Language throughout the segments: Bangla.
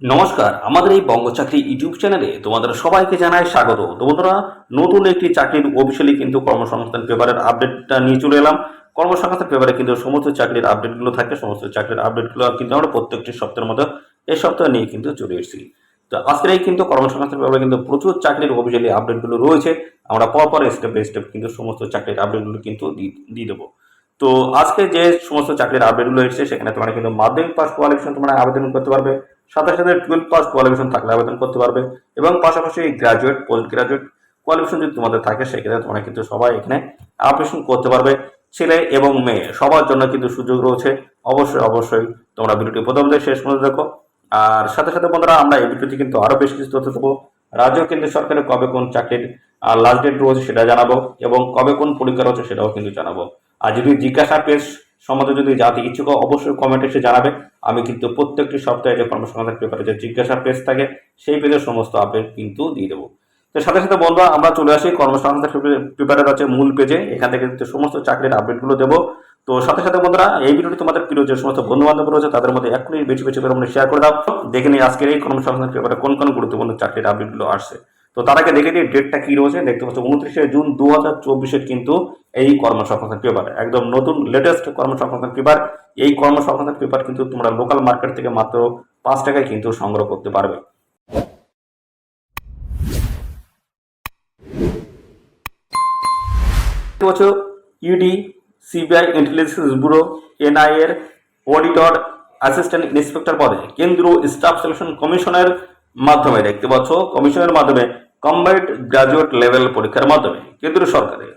নমস্কার, আমাদের এই বঙ্গ চাকরি ইউটিউব চ্যানেলে তোমাদের সবাইকে জানাই স্বাগত। তো বন্ধুরা, নতুন একটি চাকরির অফিসিয়ালি কিন্তু কর্মসংস্থান পেপারের আপডেটটা নিয়ে চলে এলাম। কর্মসংস্থান পেপারে কিন্তু সমস্ত চাকরির আপডেটগুলো থাকে, সমস্ত চাকরির আপডেটগুলো কিন্তু আমরা প্রত্যেকটি সপ্তাহের মধ্যে এই সপ্তাহে নিয়ে কিন্তু চলে এসেছি। তো আজকের এই কিন্তু কর্মসংস্থান পেপারে কিন্তু প্রচুর চাকরির অফিসিয়ালি আপডেটগুলো রয়েছে। আমরা পরপর স্টেপ বাই স্টেপ কিন্তু সমস্ত চাকরির আপডেটগুলো কিন্তু দিয়ে দেবো। তো আজকে যে সমস্ত চাকরির আপডেটগুলো এসেছে সেখানে তোমরা কিন্তু মাধ্যমিক পাস কোয়ালিফিকেশন তোমরা আবেদন করতে পারবে, সাথে সাথে 12 পাস কোয়ালিফিকেশন থাকলে আবেদন করতে পারবে, এবং পাশাপাশি গ্রাজুয়েট পোস্ট গ্রাজুয়েট কোয়ালিফিকেশন যদি তোমাদের থাকে সেক্ষেত্রে তোমরা কিন্তু সবাই এখানে অ্যাপ্লিকেশন করতে পারবে। ছেলে এবং মেয়ে সবার জন্য কিন্তু সুযোগ রয়েছে। অবশ্যই অবশ্যই তোমরা ভিডিওটি প্রথম থেকে শেষ পর্যন্ত দেখো। আর সাথে সাথে বন্ধুরা, আমরা এই ভিডিওতে কিন্তু আরো বেশ কিছু তথ্য দেবো। রাজ্য কেন্দ্র সরকারের কবে কোন চাকরির লাস্ট ডেট রয়েছে সেটা জানাবো, এবং কবে কোন পরীক্ষা রয়েছে সেটাও কিন্তু জানাবো। আর যদি জিজ্ঞাসা পেজ সম্বন্ধে যদি জানতে ইচ্ছুক অবশ্যই কমেন্টে এসে জানাবে। আমি কিন্তু প্রত্যেকটি সপ্তাহে যে কর্মসংস্থান পেপারে যে জিজ্ঞাসা পেজ থাকে সেই পেজের সমস্ত আপডেট কিন্তু দিয়ে দেবো। তো সাথে সাথে বন্ধুরা, আমরা চলে আসি কর্মসংস্থান পেপারের আছে মূল পেজে। এখান থেকে কিন্তু সমস্ত চাকরির আপডেটগুলো দেবো। তো সাথে সাথে বন্ধুরা, এই ভিডিওটি তোমাদের প্রিয় যে সমস্ত বন্ধু বান্ধব রয়েছে তাদের মধ্যে এখনই বেশি বেশি করে শেয়ার করে দাও। দেখে নিই আজকের এই কর্মসংস্থান পেপারে কোন কোন গুরুত্বপূর্ণ চাকরির আপডেটগুলো আসছে। তো তার আগে দেখে নিই ডেটটা কি রয়েছে। দেখতে পাচ্ছ 29শে জুন 2024 কিন্তু এই কর্মসংস্থান পেপার একদম নতুন লেটেস্ট কর্মসংস্থান পেপার। এই কর্মসংস্থান পেপার কিন্তু তোমরা লোকাল মার্কেট থেকে মাত্র 5 টাকায় কিন্তু সংগ্রহ করতে পারবে। দেখতে পাচ্ছ ED, CBI, intelligence bureau, NI এর অডিটর, অ্যাসিস্ট্যান্ট ইন্সপেক্টর পদে কেন্দ্রীয় স্টাফ সিলেকশন কমিশনের মাধ্যমে, দেখতে পাচ্ছ কমিশনের মাধ্যমে কম্বাইন্ড গ্রাজুয়েট লেভেল পরীক্ষার মাধ্যমে কেন্দ্র সরকারের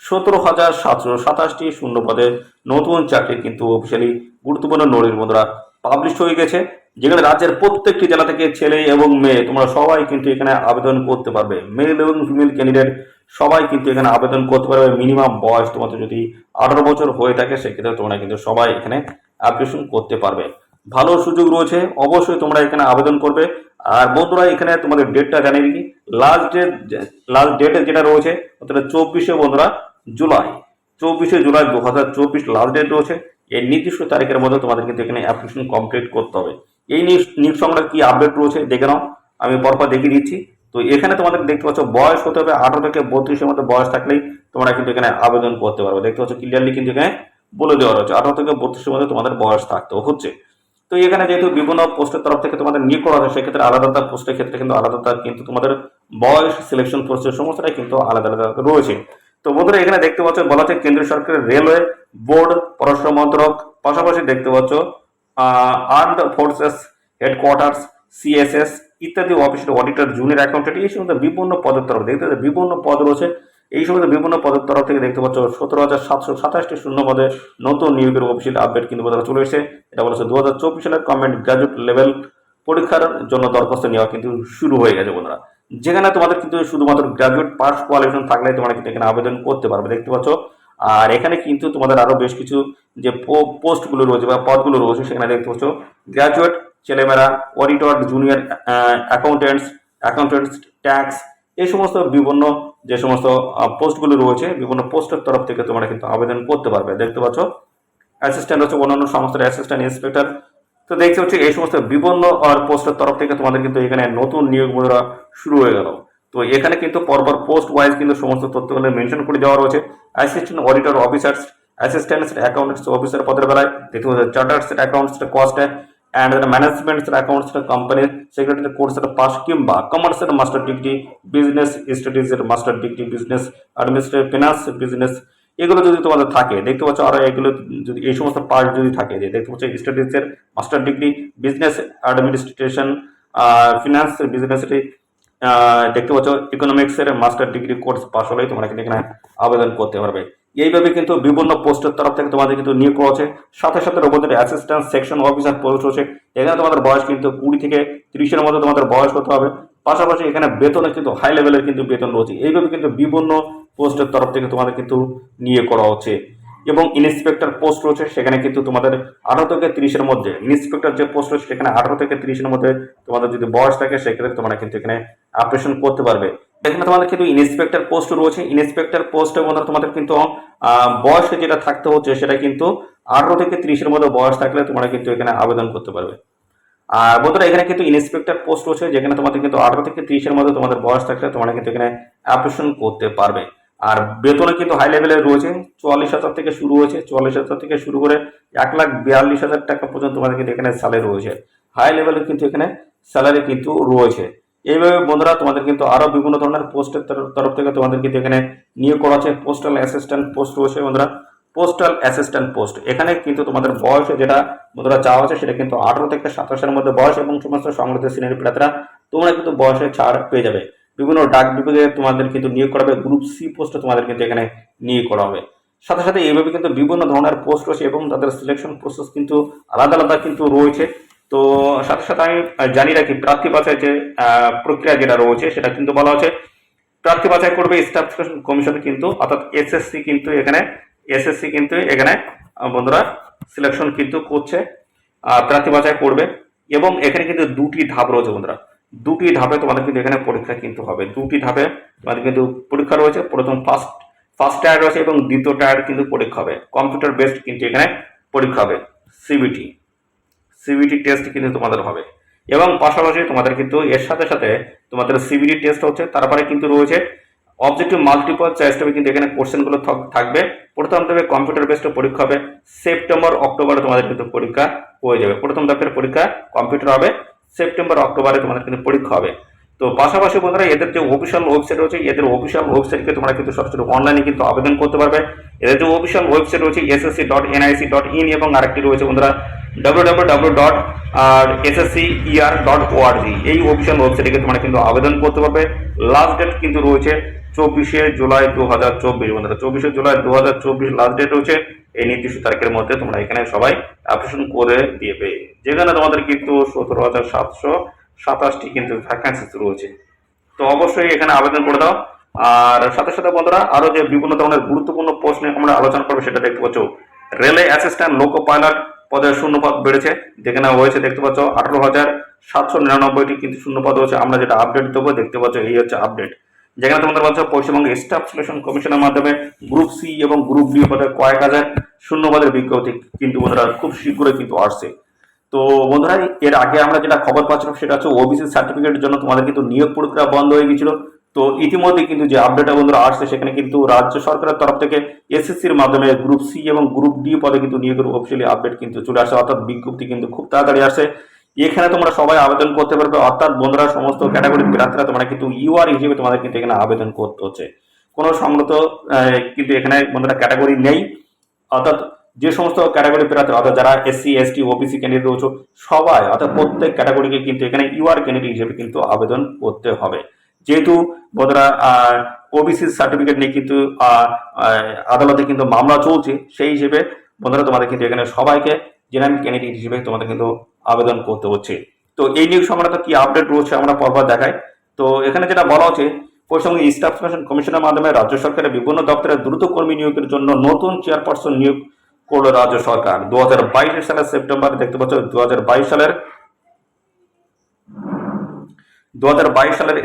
17,727টি শূন্য পদে নতুন চাকরি কিন্তু অফিসিয়ালি গুরুত্বপূর্ণ নোটিশ বন্ধুরা পাবলিশ হয়ে গেছে। যেখানে রাজ্যের প্রত্যেকটি জেলা থেকে ছেলে এবং মেয়ে তোমরা সবাই কিন্তু এখানে আবেদন করতে পারবে। মেল এবং ফিমেল ক্যান্ডিডেট সবাই কিন্তু এখানে আবেদন করতে পারবে। মিনিমাম বয়স তোমাদের যদি 18 বছর হয়ে থাকে সেক্ষেত্রে তোমরা কিন্তু সবাই এখানে অ্যাপ্লিকেশন করতে পারবে। ভালো সুযোগ রয়েছে, অবশ্যই তোমরা এখানে আবেদন করবে। আর বন্ধুরা, এখানে তোমাদের ডেটটা জানিয়ে দিই। লাস্ট ডেট যেটা রয়েছে অর্থাৎ 24শে জুলাই 2024 লাস্ট ডেট রয়েছে। এই নির্দিষ্ট তারিখের মধ্যে তোমাদের কিন্তু এখানে অ্যাপ্লিকেশন কমপ্লিট করতে হবে। এই নিউজ সংক্রান্ত কি আপডেট রয়েছে দেখে নাও, আমি পরপর দেখিয়ে দিচ্ছি। তো এখানে তোমাদের দেখতে পাচ্ছ বয়স হতে হবে 18 থেকে 32-এর মধ্যে বয়স থাকলেই তোমরা কিন্তু এখানে আবেদন করতে পারবে। দেখতে পাচ্ছ ক্লিয়ারলি কিন্তু এখানে বলে দেওয়া রয়েছে 18 থেকে 32-এর মধ্যে তোমাদের বয়স থাকতে হচ্ছে। তো এখানে যেহেতু বিভিন্ন পোস্টের তরফ থেকে তোমাদের নিয়োগ করা হয় সেক্ষেত্রে আলাদা পোস্টের ক্ষেত্রে কিন্তু আলাদা কিন্তু তোমাদের বয়স সিলেকশন প্রসেস সমস্তটাই কিন্তু আলাদা আলাদা রয়েছে। তো বন্ধুরা, এখানে দেখতে পাচ্ছ বলা হচ্ছে কেন্দ্রীয় সরকারের রেলওয়ে বোর্ড, পররাষ্ট্র মন্ত্রক, পাশাপাশি দেখতে পাচ্ছ আর্মড ফোর্সেস হেডকোয়ার্টার্স, সিএসএস ইত্যাদি অফিসের অডিটর, জুনিয়র অ্যাকাউন্টেন্ট, এই সমস্ত বিভিন্ন পদের তরফ দেখতে বিভিন্ন পদ রয়েছে। এই সমস্ত বিভিন্ন পদের তরফ থেকে দেখতে পাচ্ছ 17,727টি শূন্য পদে নতুন নিয়োগের অফিসিয়াল আপডেট কিন্তু চলে এসেছে। এটা বলেছে 2024 সালের কম্বাইন্ড গ্রাজুয়েট লেভেল পরীক্ষার জন্য দরখাস্ত নেওয়া কিন্তু শুরু হয়ে গেছে বন্ধুরা। যেখানে তোমাদের কিন্তু শুধুমাত্র গ্রাজুয়েট পাস কোয়ালিফিকেশন থাকলে তোমরা কিন্তু এখানে আবেদন করতে পারবে, দেখতে পাচ্ছ। আর এখানে কিন্তু তোমাদের আরো বেশ কিছু যে পোস্টগুলো রয়েছে বা পদগুলো রয়েছে সেখানে দেখতে পাচ্ছ গ্রাজুয়েট ছেলেমেয়েরা, অডিটর, জুনিয়র অ্যাকাউন্টেন্টস, ট্যাক্স, এই সমস্ত বিভিন্ন যে সমস্ত পোস্টগুলো রয়েছে বিভিন্ন পোস্টের তরফ থেকে তোমরা কিন্তু আবেদন করতে পারবে। দেখতে পাচ্ছ অ্যাসিস্ট্যান্ট হচ্ছে অন্যান্য সংস্থার অ্যাসিস্ট্যান্ট ইন্সপেক্টর। তো দেখতে হচ্ছে এই সমস্ত বিভিন্ন পোস্টের তরফ থেকে তোমাদের কিন্তু এখানে নতুন নিয়োগ মুদ্রা শুরু হয়ে গেল। তো এখানে কিন্তু পরপর পোস্ট ওয়াইজ কিন্তু সমস্ত তথ্যগুলো মেনশন করে দেওয়া রয়েছে। Assistant auditor officers, assistant accounts officer পদের বেলায় দেখতে পাচ্ছ charters accounts cost and management accounts company secretary কোর্সের পাস কিংবা কমার্সের মাস্টার ডিগ্রি, বিজনেস স্টাডিজের master degree, business administrative finance business, এগুলো যদি তোমাদের থাকে দেখতে পাচ্ছ। আর এগুলো যদি এই সমস্ত পার্ট যদি থাকে যে দেখতে পাচ্ছ স্টাডিজের master degree, business administration, finance business, দেখতে পাচ্ছ ইকোনমিক্সের মাস্টার ডিগ্রি কোর্স পাস হলেই তোমরা কিন্তু এখানে আবেদন করতে পারবে। এইভাবে কিন্তু বিভিন্ন পোস্টের তরফ থেকে তোমাদের কিন্তু নিয়োগ করা হচ্ছে। সাথে সাথে রোবটের অ্যাসিস্ট্যান্ট সেকশন অফিসার পোস্ট হচ্ছে। এখানে তোমাদের বয়স কিন্তু 20 থেকে 30-এর মধ্যে তোমাদের বয়স হতে হবে। পাশাপাশি এখানে বেতনে কিন্তু হাই লেভেলের কিন্তু বেতন রয়েছে। এইভাবে কিন্তু বিভিন্ন পোস্টের তরফ থেকে তোমাদের কিন্তু নিয়োগ করা হচ্ছে। এবং ইন্সপেক্টর পোস্ট রয়েছে, সেখানে কিন্তু তোমাদের 18 থেকে 30-এর মধ্যে ইন্সপেক্টর যে পোস্ট রয়েছে সেখানে 18 থেকে 30-এর মধ্যে তোমাদের যদি বয়স থাকে সেক্ষেত্রে তোমরা কিন্তু এখানে অ্যাপ্লিকেশন করতে পারবে। এখানে তোমাদের কিন্তু ইন্সপেক্টর পোস্ট রয়েছে। ইন্সপেক্টর পোস্টের মধ্যে তোমাদের কিন্তু বয়স যেটা থাকতে হচ্ছে সেটা কিন্তু 18 থেকে 30-এর মধ্যে বয়স থাকলে তোমরা কিন্তু এখানে আবেদন করতে পারবে। আর বন্ধুরা এখানে কিন্তু ইন্সপেক্টর পোস্ট রয়েছে, যেখানে তোমাদের কিন্তু 18 থেকে 30-এর মধ্যে তোমাদের বয়স থাকলে তোমরা কিন্তু এখানে অ্যাপ্লিকেশন করতে পারবে। আর বেতনে কিন্তু হাই লেভেলের রয়েছে, 44,000 থেকে শুরু হয়েছে, 44,000 থেকে শুরু করে 1,42,000 টাকা পর্যন্ত তোমাদের কিন্তু এখানে স্যালারি রয়েছে। হাই লেভেলের কিন্তু এখানে স্যালারি কিন্তু রয়েছে। এইভাবে বন্ধুরা তোমাদের কিন্তু আরো বিভিন্ন ধরনের পোস্টের তরফ থেকে তোমাদের কিন্তু এখানে নিয়োগ করা আছে। পোস্টাল অ্যাসিস্ট্যান্ট পোস্ট রয়েছে বন্ধুরা, পোস্টাল অ্যাসিস্ট্যান্ট পোস্ট। এখানে কিন্তু তোমাদের বয়সে যেটা বন্ধুরা চাওয়া আছে সেটা কিন্তু 18 থেকে 27-এর মধ্যে বয়স, এবং সমস্ত সংগঠিত শ্রেণীর প্রার্থীরা তোমরা কিন্তু বয়সে ছাড় পেয়ে যাবে। বিভিন্ন ডাক বিভাগে তোমাদের কিন্তু নিয়োগ করা হবে, গ্রুপ সি পোস্টে তোমাদের কিন্তু এখানে নিয়োগ করা হবে। সাথে সাথে এইভাবে কিন্তু বিভিন্ন ধরনের পোস্ট রয়েছে এবং তাদের সিলেকশন প্রসেস কিন্তু আলাদা আলাদা কিন্তু রয়েছে। তো সাথে সাথে আমি জানি রাখি, প্রার্থী বাছাই যে প্রক্রিয়া যেটা রয়েছে সেটা কিন্তু বলা হচ্ছে প্রার্থী বাছাই করবে স্টাফ সিলেকশন কমিশন কিন্তু, অর্থাৎ এসএসসি কিন্তু এখানে বন্ধুরা সিলেকশন কিন্তু করছে, প্রার্থী বাছাই করবে। এবং এখানে কিন্তু দুটি ধাপ রয়েছে বন্ধুরা, দুটি ধাপে তোমাদের কিন্তু এখানে পরীক্ষা কিন্তু হবে। দুটি ধাপে তোমাদের কিন্তু পরীক্ষা রয়েছে। প্রথম ফার্স্ট টায়ার রয়েছে এবং দ্বিতীয় টায়ার কিন্তু পরীক্ষা হবে। কম্পিউটার বেসড কিন্তু এখানে পরীক্ষা হবে, সিবিটি টেস্ট কিন্তু তোমাদের হবে। এবং পাশাপাশি তোমাদের কিন্তু এর সাথে সাথে তোমাদের সিবিটি টেস্ট হচ্ছে, তারপরে কিন্তু রয়েছে অবজেক্টিভ মাল্টিপল চয়েস টাইপে কিন্তু এখানে কোশ্চেনগুলো থাকবে। প্রথম ধাপে কম্পিউটার বেসড পরীক্ষা হবে, সেপ্টেম্বর অক্টোবরে তোমাদের কিন্তু পরীক্ষা হয়ে যাবে। প্রথম ধাপের পরীক্ষা কম্পিউটার হবে, সেপ্টেম্বর অক্টোবরে তোমাদের কিন্তু পরীক্ষা হবে। তো পাশাপাশি বন্ধুরা এদের যে অফিসিয়াল ওয়েবসাইট রয়েছে, এদের অফিসিয়াল ওয়েবসাইটকে তোমরা কিন্তু সরাসরি অনলাইনে কিন্তু আবেদন করতে পারবে। এদের যে অফিসিয়াল ওয়েবসাইট রয়েছে ssc.nic.in, এবং আরেকটি রয়েছে বন্ধুরা www.sscer.org। এই অফিসিয়াল ওয়েবসাইটে তোমরা কিন্তু আবেদন করতে পারবে। লাস্ট ডেট কিন্তু রয়েছে 24শে জুলাই 2024 বন্ধুরা, 24শে জুলাই 2024 লাস্ট ডেট রয়েছে। এই নির্দিষ্ট তারিখের মধ্যে তোমরা এখানে সবাই অ্যাপ্লিকেশন করে দিবে, যেখানে তোমাদের কিন্তু 17,727টি কিন্তু ভ্যাকান্সি রয়েছে। তো অবশ্যই এখানে আবেদন করে দাও। আর সাথে সাথে বন্ধুরা আরো যে বিভিন্ন ধরনের গুরুত্বপূর্ণ পোস্ট নিয়ে আমরা আলোচনা করবো সেটা দেখতে পাচ্ছ। রেলওয়ে অ্যাসিস্ট্যান্ট লোকো পাইলট পদের শূন্যপদ বেড়েছে, যেখানে হয়েছে দেখতে পাচ্ছ 18,799টি কিন্তু শূন্যপদ হয়েছে। আমরা যেটা আপডেট দেবো দেখতে পাচ্ছ, এই হচ্ছে আপডেট, যেখানে তোমাদের বলছে পশ্চিমবঙ্গ স্টাফ সিলেকশন কমিশনের মাধ্যমে গ্রুপ সি এবং গ্রুপ ডি পদে কয়েক হাজার শূন্যপদের বিজ্ঞপ্তি কিন্তু বন্ধুরা খুব শীঘ্রই কিন্তু আসছে। তো বন্ধুরা এর আগে আমরা যেটা খবর পাচ্ছিলাম সেটা হচ্ছে ওবিসি সার্টিফিকেটের জন্য তোমাদের কিন্তু নিয়োগ প্রক্রিয়া বন্ধ হয়ে গেছিল। তো ইতিমধ্যে কিন্তু যে আপডেট বন্ধুরা আসছে সেখানে কিন্তু রাজ্য সরকারের তরফ থেকে এসএসসির মাধ্যমে গ্রুপ সি এবং গ্রুপ ডি পদে কিন্তু নিয়োগের অফিসিয়ালি আপডেট কিন্তু চলে আসে, অর্থাৎ বিজ্ঞপ্তি কিন্তু খুব তাড়াতাড়ি আসে। এখানে তোমরা সবাই আবেদন করতে পারবে, অর্থাৎ বন্ধুরা সমস্ত ক্যাটাগরির প্রার্থীরা তোমরা কিন্তু ইউআর হিসেবে তোমাদের কিন্তু এখানে আবেদন করতে হচ্ছে। কোনো সংগত কিন্তু এখানে বন্ধুরা ক্যাটাগরি নেই, অর্থাৎ যে সমস্ত ক্যাটাগরি প্রার্থী অর্থাৎ যারা এসসি এসটি ওবিসি ক্যান্ডিডেট রয়েছে সবাই, অর্থাৎ প্রত্যেক ক্যাটাগরিকে কিন্তু এখানে ইউআর ক্যান্ডিডেট হিসেবে কিন্তু আবেদন করতে হবে। যেহেতু বন্ধুরা ওবিসি সার্টিফিকেট নিয়ে কিন্তু আদালতে কিন্তু মামলা চলছে, সেই হিসেবে বন্ধুরা তোমাদের কিন্তু এখানে সবাইকে জেনারেল ক্যান্ডিডেট হিসেবে তোমাদের কিন্তু আবেদন করতে হচ্ছে। তো এই নিয়োগ সংক্রান্ত কি আপডেট রয়েছে আমরা পরপর দেখাই। তো এখানে যেটা বলা হচ্ছে, পশ্চিমবঙ্গ স্টাফ সিলেকশন কমিশনের মাধ্যমে রাজ্য সরকারের বিভিন্ন দপ্তরে দ্রুত কর্মী নিয়োগের জন্য নতুন চেয়ারপারসন নিয়োগ করলো রাজ্য সরকার। 2022 সালের সেপ্টেম্বর দেখতে পাচ্ছ, 2022 সালের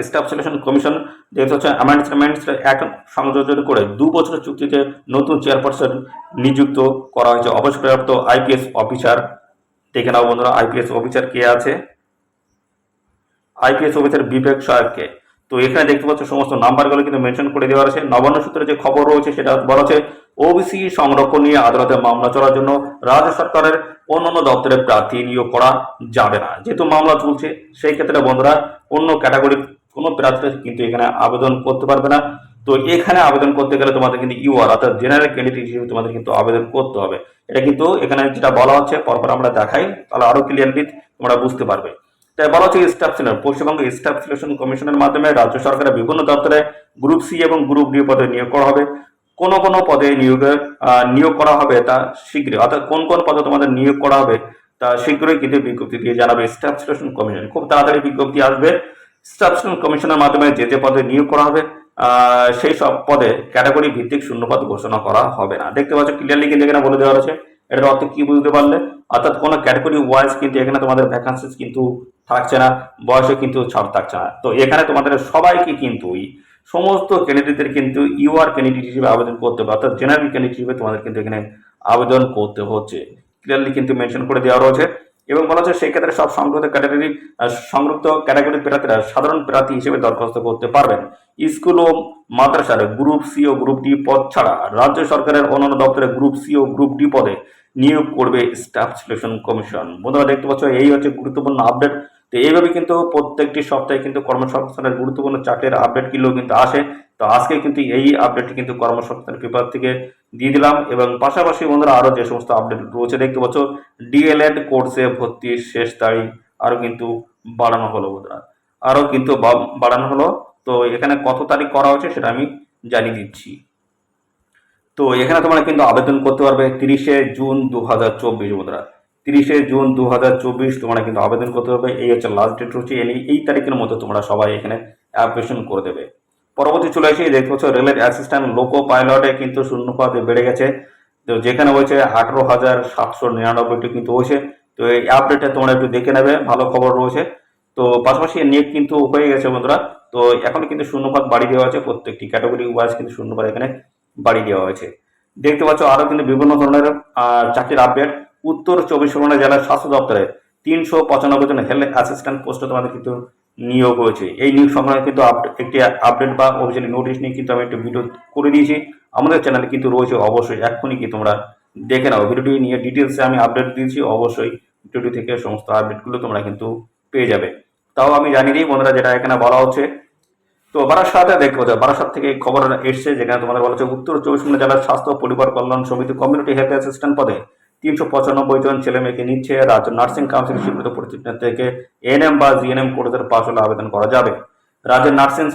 স্টাফ সিলেকশন কমিশন দেখতে হচ্ছে অ্যামেন্ডমেন্টস অ্যাক্ট সংযোজন করে 2 বছরের চুক্তিতে নতুন চেয়ারপারসন নিযুক্ত করা হয়েছে অবসরপ্রাপ্ত আইপিএস অফিসার। দেখে নাও বন্ধুরা আইপিএস অফিসার কে আছে, আইপিএস অফিসার বিবেক সহায়ককে। তো এখানে দেখতে পাচ্ছ সমস্ত নাম্বারগুলো কিন্তু মেনশন করে দেওয়া আছে। নবান্ন সূত্রে যে খবর রয়েছে সেটা বলা হচ্ছে ওবিসি সংরক্ষণ নিয়ে আদালতে মামলা চলার জন্য রাজ্য সরকারের অন্যান্য দপ্তরে প্রার্থী নিয়োগ করা যাবে না। যেহেতু মামলা চলছে সেই ক্ষেত্রে বন্ধুরা অন্য ক্যাটাগরির কোনো প্রার্থী কিন্তু এখানে আবেদন করতে পারবে না। তো এখানে আবেদন করতে গেলে তোমাদের কিন্তু ইউআর অর্থাৎ জেনারেল ক্যান্ডিডেট হিসেবে তোমাদের কিন্তু আবেদন করতে হবে। এটা কিন্তু এখানে যেটা বলা হচ্ছে পরপর আমরা দেখাই, তাহলে আরো ক্লিয়ারলি তোমরা বুঝতে পারবে। তাই বলা হচ্ছে staff selection Paschimbanga staff selection কমিশনের মাধ্যমে রাজ্য সরকারের বিভিন্ন দপ্তরে গ্রুপ সি এবং গ্রুপ ডি পদে নিয়োগ করা হবে। কোন কোন পদে নিয়োগ করা হবে তা শীঘ্রই, অর্থাৎ কোন কোন পদে তোমাদের নিয়োগ করা হবে তা শীঘ্রই কিন্তু বিজ্ঞপ্তি দিয়ে জানাবে স্টাফ সিলেকশন কমিশন। খুব তাড়াতাড়ি বিজ্ঞপ্তি আসবে। স্টাফ সিলেকশন কমিশনের মাধ্যমে যে পদে নিয়োগ করা হবে সেই সব পদে ক্যাটাগরি ভিত্তিক শূন্যপদ ঘোষণা করা হবে না। দেখতে পাচ্ছ ক্লিয়ারলি কিন্তু এখানে বলে দেওয়া আছে। এটার অর্থ কি বুঝতে পারলে, অর্থাৎ কোনো ক্যাটাগরি ওয়াইজ কিন্তু এখানে তোমাদের ভ্যাকান্সিস কিন্তু থাকছে না, বয়সে কিন্তু ছাড় থাকছে না। তো এখানে তোমাদের সবাইকে কিন্তু সমস্ত ক্যান্ডিডেটদের কিন্তু ইউআর ক্যান্ডিডেট হিসেবে আবেদন করতে হবে, অর্থাৎ জেনারেল ক্যান্ডিডেট হিসেবে তোমাদের কিন্তু এখানে আবেদন করতে হচ্ছে। ক্লিয়ারলি কিন্তু মেনশন করে দেওয়া রয়েছে। এবং বলা হচ্ছে সেই ক্ষেত্রে সব সংযুক্ত ক্যাটাগরির প্রার্থীরা সাধারণ প্রার্থী হিসেবে দরখাস্ত করতে পারবেন। স্কুল ও মাদ্রাসার গ্রুপ সি ও গ্রুপ ডি পদ ছাড়া রাজ্য সরকারের অন্যান্য দপ্তরে গ্রুপ সি ও গ্রুপ ডি পদে নিয়োগ করবে স্টাফ সিলেকশন কমিশন। বন্ধুরা দেখতে পাচ্ছ এই হচ্ছে গুরুত্বপূর্ণ আপডেট। তো এইভাবে কিন্তু প্রত্যেকটি সপ্তাহে কিন্তু কর্মসংস্থানের গুরুত্বপূর্ণ চাকরির আপডেটগুলো কিন্তু আসে। তো আজকে কিন্তু এই আপডেটটি কিন্তু কর্মসংস্থান পেপার থেকে দিয়ে দিলাম, এবং পাশাপাশি বন্ধুরা আরো যে সমস্ত আপডেট রয়েছে দেখতে পাচ্ছ ডিএলএড কোর্সে ভর্তির শেষ তারিখ আরো কিন্তু বাড়ানো হলো বন্ধুরা, আরো কিন্তু বাড়ানো হলো। তো এখানে কত তারিখ করা হচ্ছে সেটা আমি জানিয়ে দিচ্ছি। তো এখানে তোমরা কিন্তু আবেদন করতে পারবে 30শে জুন 2024 বন্ধুরা, 30শে জুন 2024 তোমরা কিন্তু আবেদন করতে পারবে। এই হচ্ছে লাস্ট ডেট হচ্ছে, এই তারিখের মধ্যে তোমরা সবাই এখানে অ্যাপ্লিকেশন করে দেবে। পরবর্তী চলে এসে দেখতে পাচ্ছ রেলের অ্যাসিস্ট্যান্ট লোকো পাইলটে কিন্তু শূন্যপদ বেড়ে গেছে। তো যেখানে হয়েছে 18,799টি কিন্তু হয়েছে। তো এই আপডেটে তোমরা একটু দেখে নেবে, ভালো খবর রয়েছে। তো পাশাপাশি নিয়োগ কিন্তু হয়ে গেছে বন্ধুরা। তো এখন কিন্তু শূন্যপদ বাড়িয়ে দেওয়া হয়েছে, প্রত্যেকটি ক্যাটাগরি ওয়াইজ কিন্তু শূন্যপদ এখানে বাড়িয়ে দেওয়া হয়েছে। দেখতে পাচ্ছ আরো কিন্তু বিভিন্ন ধরনের চাকরির আপডেট। উত্তর 24 পরগনা জেলার স্বাস্থ্য দপ্তরে 395 জন হেলথ অ্যাসিস্ট্যান্ট পোস্টে তোমাদের কিন্তু নিয়োগ হয়েছে। এই নিয়োগ সংক্রান্ত কিন্তু একটি আপডেট বা অফিসিয়ালি নোটিশ নিয়ে কিন্তু আমি একটি ভিডিও করে দিয়েছি আমাদের চ্যানেলে কিন্তু রয়েছে, অবশ্যই এক্ষুনি কি তোমরা দেখে নাও। ভিডিওটি নিয়ে ডিটেলসে আমি আপডেট দিয়েছি, অবশ্যই ভিডিওটি থেকে সমস্ত আপডেটগুলো তোমরা কিন্তু পেয়ে যাবে। তাও আমি জানিয়ে দিই বন্ধুরা, যেটা এখানে বলা হচ্ছে। তো বারাসাতে দেখতে পাচ্ছ, বারাসাত থেকে খবর এসছে যেখানে তোমাদের বলা হচ্ছে উত্তর 24 পরগনা জেলার স্বাস্থ্য পরিবার কল্যাণ সমিতি কমিউনিটি হেলথ অ্যাসিস্ট্যান্ট পদে 395 জন ছেলে মেয়েকে নিচ্ছে। রাজ্য নার্সিং কাউন্সিল স্বীকৃত প্রতিষ্ঠান থেকে এএনএম বা জিএনএম কোর্সের পাশ হলে আবেদন করা যাবে। রাজ্যের নার্সিং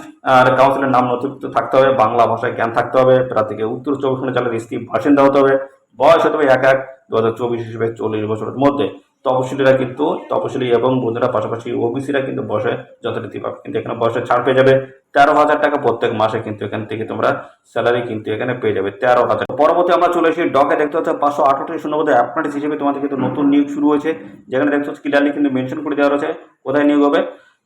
কাউন্সিলের নাম নথিভুক্ত থাকতে হবে, বাংলা ভাষায় জ্ঞান থাকতে হবে, প্রার্থীকে উত্তর 24 পরগনা জেলার স্থায়ী বাসিন্দা হতে হবে, বয়স হতে হবে 1/1/2024 হিসেবে 40 বছরের মধ্যে। তপশিলীরা কিন্তু তপশিলি এবং বন্ধুরা পাশাপাশি ওবিসিরা কিন্তু বয়সে যথারীতি পাবে, কিন্তু এখানে বয়সে ছাড় পেয়ে যাবে 13,000 টাকা প্রত্যেক মাসে কিন্তু এখান থেকে তোমরা স্যালারি কিন্তু এখানে পেয়ে যাবে 13,000। পরবর্তী আমরা চলে এসেছি ডকে দেখতে হচ্ছে 568 শূন্যপদে অ্যাপ্রেন্টিস হিসেবে তোমাদের কিন্তু নতুন নিয়োগ শুরু হয়েছে, যেখানে দেখতে হচ্ছে ক্লিয়ারলি কিন্তু মেনশন করে দেওয়া রয়েছে কোথায় নিয়োগ হবে।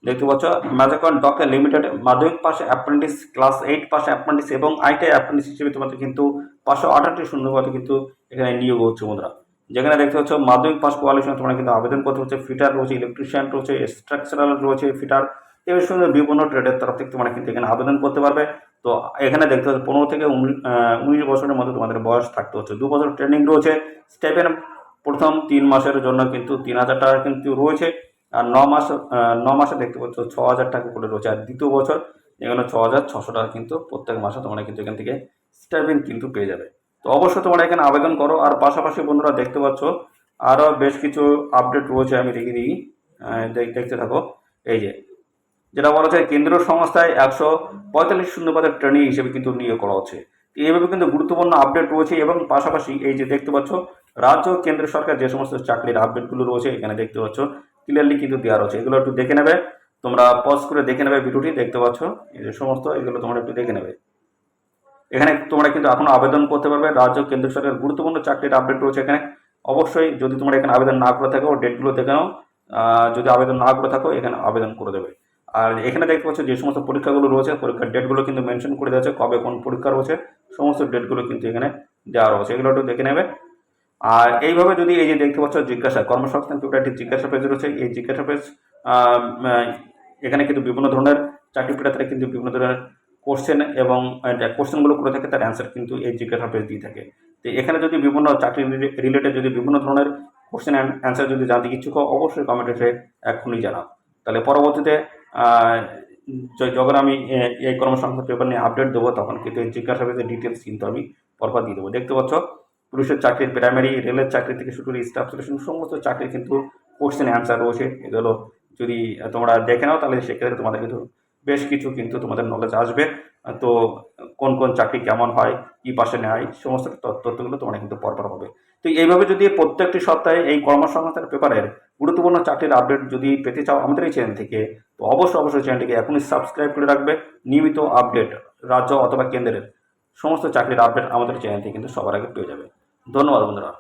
দেখতে পাচ্ছ ম্যাজাকন ডকে লিমিটেড মাধ্যমিক পাশে অ্যাপ্রেন্টিস, ক্লাস 8 পাশে অ্যাপ্রেন্টিস এবং আইটিআই অ্যাপ্রেন্টিস হিসেবে তোমাদের কিন্তু 568 শূন্যপদে কিন্তু এখানে নিয়োগ হচ্ছে বন্ধুরা। যেখানে দেখতে পাচ্ছ মাধ্যমিক পাস কোয়ালিফিকেশন তোমরা কিন্তু আবেদন করতে হচ্ছে। ফিটার রয়েছে, ইলেকট্রিশিয়ান রয়েছে, স্ট্রাকচারাল রয়েছে, ফিটার এর সঙ্গে বিভিন্ন ট্রেডের তরফ থেকে তোমরা কিন্তু এখানে আবেদন করতে পারবে। তো এখানে দেখতে হচ্ছে 15 থেকে 19 বছরের মধ্যে তোমাদের বয়স থাকতে হচ্ছে। 2 বছর ট্রেনিং রয়েছে। স্টেপেন প্রথম 3 মাসের জন্য কিন্তু 3,000 টাকা কিন্তু রয়েছে, আর 9 মাসে দেখতে পাচ্ছ 6,000 টাকা করে রয়েছে। আর দ্বিতীয় বছর এখানে 6,600 টাকা কিন্তু প্রত্যেক মাসে তোমরা কিন্তু এখান থেকে স্টেপেন কিন্তু পেয়ে যাবে। তো অবশ্যই তোমরা এখানে আবেদন করো। আর পাশাপাশি বন্ধুরা দেখতে পাচ্ছ আরও বেশ কিছু আপডেট রয়েছে, আমি দেখিয়ে দিই, দেখতে থাকো। এই যেটা বলা যায় কেন্দ্রীয় সংস্থায় 145 শূন্যপদের ট্রেনিং হিসেবে কিন্তু নিয়োগ করা হচ্ছে। এইভাবে কিন্তু গুরুত্বপূর্ণ আপডেট রয়েছে, এবং পাশাপাশি এই যে দেখতে পাচ্ছ রাজ্য কেন্দ্র সরকার যে সমস্ত চাকরির আপডেটগুলো রয়েছে এখানে দেখতে পাচ্ছ ক্লিয়ারলি কিন্তু দেওয়া রয়েছে। এগুলো একটু দেখে নেবে, তোমরা পজ করে দেখে নেবে ভিডিওটি। দেখতে পাচ্ছ এই যে সমস্ত এগুলো তোমরা একটু দেখে নেবে। এখানে তোমরা কিন্তু এখনো আবেদন করতে পারবে। রাজ্য কেন্দ্র সরকারের গুরুত্বপূর্ণ চাকরির আপডেট রয়েছে এখানে। অবশ্যই যদি তোমরা এখানে আবেদন না করে থাকো ডেটগুলো দেখে নাও, যদি আবেদন না করে থাকো এখানে আবেদন করে দেবে। আর এখানে দেখতে পাচ্ছ যে সমস্ত পরীক্ষাগুলো রয়েছে পরীক্ষার ডেটগুলো কিন্তু মেনশন করে দেওয়া আছে, কবে কোন পরীক্ষা রয়েছে সমস্ত ডেটগুলো কিন্তু এখানে দেওয়া রয়েছে, এগুলো একটু দেখে নেবে। আর এইভাবে যদি এই যে দেখতে পাচ্ছ জিজ্ঞাসা কর্মসংস্থান পেপার একটি জিজ্ঞাসা পেজ রয়েছে, এই জিজ্ঞাসা পেজ এখানে কিন্তু বিভিন্ন ধরনের চাকরি প্রার্থীরা কিন্তু বিভিন্ন ধরনের কোশ্চেন এবং কোশ্চেনগুলো করে থাকে তার অ্যান্সার কিন্তু এই জিজ্ঞাসা পেজ দিয়ে থাকে। তো এখানে যদি বিভিন্ন চাকরি রিলেটেড যদি বিভিন্ন ধরনের কোশ্চেন অ্যান্ড অ্যান্সার যদি জানতে ইচ্ছুক অবশ্যই কমেন্টে এক্ষুনি জানাও। তাহলে পরবর্তীতে যখন আমি এই কর্মসংস্থান পেপার নিয়ে আপডেট দেবো তখন কিন্তু এই জিজ্ঞাসা পেজের ডিটেলস কিন্তু আমি পরপর দিয়ে দেবো। দেখতে পাচ্ছ পুলিশের চাকরির, প্রাইমারি রেলের চাকরি থেকে শুরু করে স্টাফ সিলেকশন সমস্ত চাকরি কিন্তু কোশ্চেন অ্যান্সার রয়েছে। এগুলো যদি তোমরা দেখে নাও তাহলে সেক্ষেত্রে তোমাদের কিন্তু বেশ কিছু কিন্তু তোমাদের নলেজ আসবে। তো কোন কোন চাকরি কেমন হয়, কি পাশে নেয়, সমস্ত তথ্যগুলো তোমরা কিন্তু পরপর পাবে। তো এইভাবে যদি প্রত্যেকটি সপ্তাহে এই কর্মসংস্থান পেপারের গুরুত্বপূর্ণ চাকরির আপডেট যদি পেতে চাও আমাদের এই চ্যানেল থেকে, তো অবশ্যই চ্যানেলটিকে এখনই সাবস্ক্রাইব করে রাখবে। নিয়মিত আপডেট রাজ্য অথবা কেন্দ্রের সমস্ত চাকরির আপডেট আমাদের চ্যানেল থেকে কিন্তু সবার আগে পেয়ে যাবে। ধন্যবাদ বন্ধুরা।